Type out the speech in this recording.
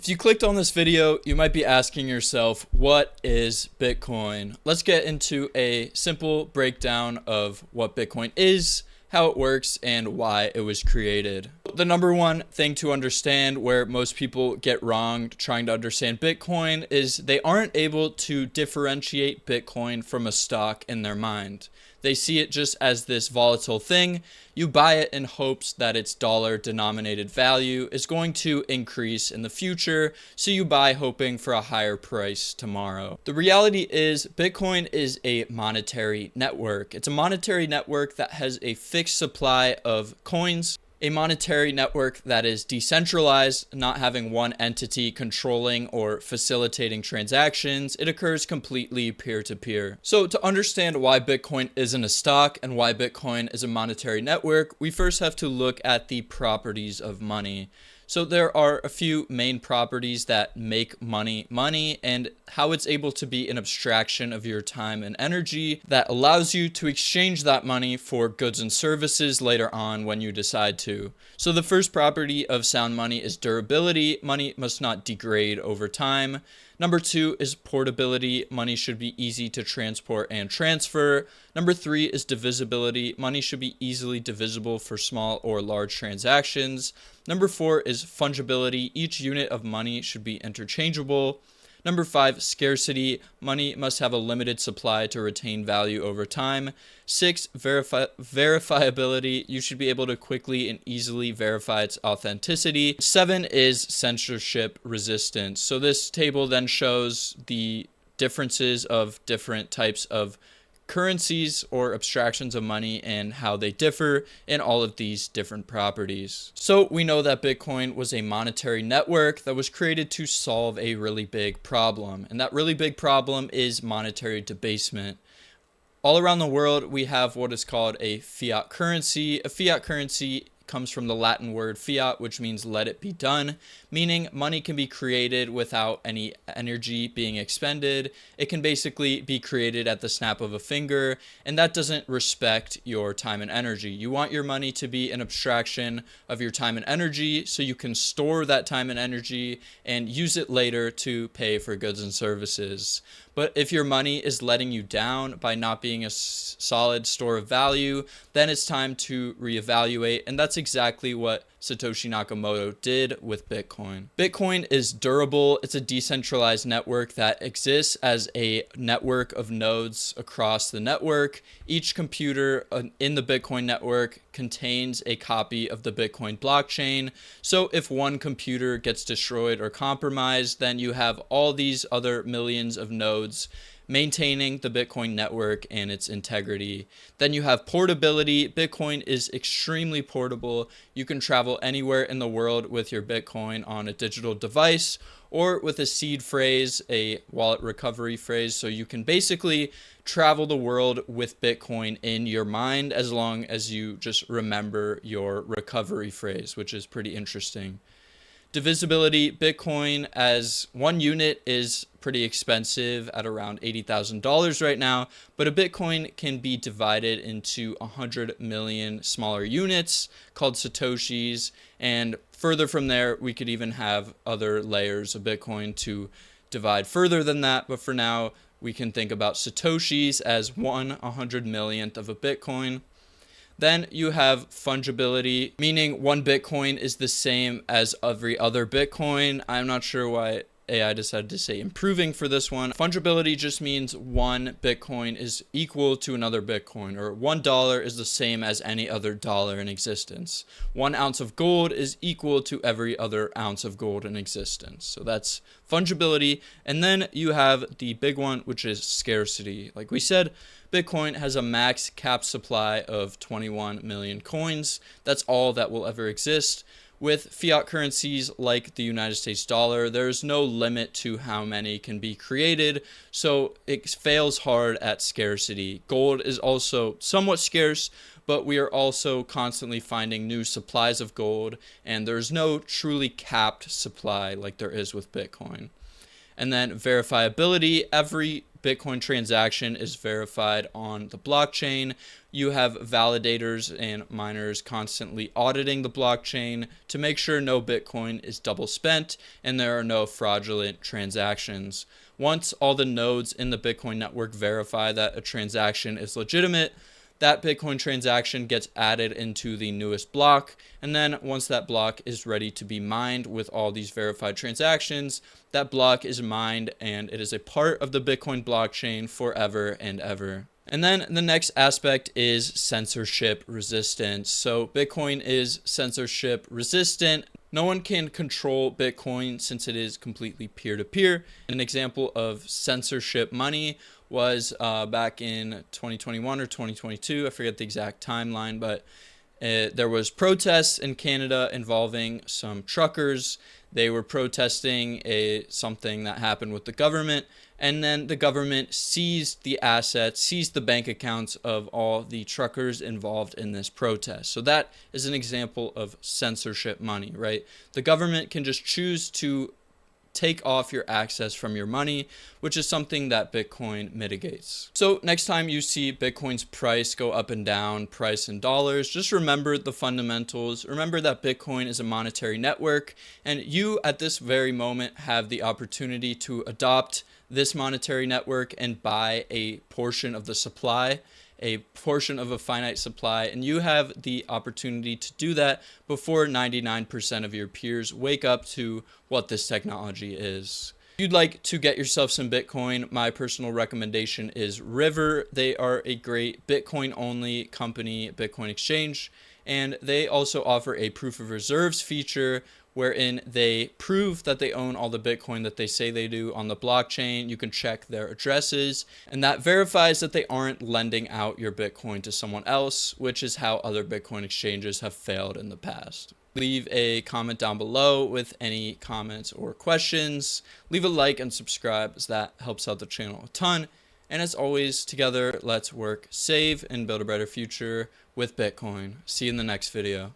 If you clicked on this video, you might be asking yourself, what is Bitcoin? Let's get into a simple breakdown of what Bitcoin is, how it works, and why it was created. The number one thing to understand where most people get wrong trying to understand Bitcoin is they aren't able to differentiate Bitcoin from a stock in their mind. They see it just as this volatile thing. You buy it in hopes that its dollar denominated value is going to increase in the future, so you buy hoping for a higher price tomorrow. The reality is Bitcoin is a monetary network. It's a monetary network that has a fixed supply of coins. A monetary network that is decentralized, not having one entity controlling or facilitating transactions. It occurs completely peer-to-peer. So to understand why Bitcoin isn't a stock and why Bitcoin is a monetary network, we first have to look at the properties of money. So there are a few main properties that make money money, and how it's able to be an abstraction of your time and energy that allows you to exchange that money for goods and services later on when you decide to. So the first property of sound money is durability. Money must not degrade over time. Number two is portability. Money should be easy to transport and transfer. Number three is divisibility. Money should be easily divisible for small or large transactions. Number four is fungibility. Each unit of money should be interchangeable. Number five, scarcity. Money must have a limited supply to retain value over time. Six, verifiability. You should be able to quickly and easily verify its authenticity. Seven is censorship resistance. So this table then shows the differences of different types of currencies or abstractions of money and how they differ in all of these different properties. So we know that Bitcoin was a monetary network that was created to solve a really big problem. And that really big problem is monetary debasement. All around the world, we have what is called a fiat currency. A fiat currency comes from the Latin word fiat, which means let it be done, meaning money can be created without any energy being expended. It can basically be created at the snap of a finger, and that doesn't respect your time and energy. You want your money to be an abstraction of your time and energy so you can store that time and energy and use it later to pay for goods and services. But if your money is letting you down by not being a solid store of value, then it's time to reevaluate. And that's exactly what Satoshi Nakamoto did with Bitcoin. Bitcoin is durable. It's a decentralized network that exists as a network of nodes across the network. Each computer in the Bitcoin network contains a copy of the Bitcoin blockchain. So if one computer gets destroyed or compromised, then you have all these other millions of nodes maintaining the Bitcoin network and its integrity. Then you have portability. Bitcoin is extremely portable. You can travel anywhere in the world with your Bitcoin on a digital device or with a seed phrase, a wallet recovery phrase. So you can basically travel the world with Bitcoin in your mind as long as you just remember your recovery phrase, which is pretty interesting. Divisibility. Bitcoin as one unit is pretty expensive at around $80,000 right now, but a Bitcoin can be divided into 100 million smaller units called Satoshis, and further from there we could even have other layers of Bitcoin to divide further than that, but for now we can think about Satoshis as 1/100 millionth of a Bitcoin. Then you have fungibility, meaning one Bitcoin is the same as every other Bitcoin. I'm not sure why AI decided to say improving for this one. Fungibility just means one Bitcoin is equal to another Bitcoin, or $1 is the same as any other dollar in existence. 1 ounce of gold is equal to every other ounce of gold in existence. So that's fungibility. And then you have the big one, which is scarcity. Like we said, Bitcoin has a max cap supply of 21 million coins. That's all that will ever exist. With fiat currencies like the United States dollar, there's no limit to how many can be created, so it fails hard at scarcity. Gold is also somewhat scarce, but we are also constantly finding new supplies of gold, and there's no truly capped supply like there is with Bitcoin. And then verifiability, every Bitcoin transaction is verified on the blockchain. You have validators and miners constantly auditing the blockchain to make sure no Bitcoin is double spent and there are no fraudulent transactions. Once all the nodes in the Bitcoin network verify that a transaction is legitimate, that Bitcoin transaction gets added into the newest block. And then once that block is ready to be mined with all these verified transactions, that block is mined and it is a part of the Bitcoin blockchain forever and ever. And then the next aspect is censorship resistance. So Bitcoin is censorship resistant. No one can control Bitcoin since it is completely peer-to-peer. An example of censorship money was back in 2021 or 2022. I forget the exact timeline, but there was protests in Canada involving some truckers. They were protesting something that happened with the government, and then the government seized the assets, seized the bank accounts of all the truckers involved in this protest. So that is an example of censorship money, right? The government can just choose to take off your access from your money, which is something that Bitcoin mitigates. So next time you see Bitcoin's price go up and down, price in dollars, just remember the fundamentals. Remember that Bitcoin is a monetary network, and you at this very moment have the opportunity to adopt this monetary network and buy a portion of the supply, a portion of a finite supply, and you have the opportunity to do that before 99% of your peers wake up to what this technology is. If you'd like to get yourself some Bitcoin, my personal recommendation is River. They are a great Bitcoin-only company, Bitcoin exchange, and they also offer a proof of reserves feature wherein they prove that they own all the Bitcoin that they say they do on the blockchain. You can check their addresses, and that verifies that they aren't lending out your Bitcoin to someone else, which is how other Bitcoin exchanges have failed in the past. Leave a comment down below with any comments or questions. Leave a like and subscribe, as that helps out the channel a ton. And as always, together, let's work, save, and build a better future with Bitcoin. See you in the next video.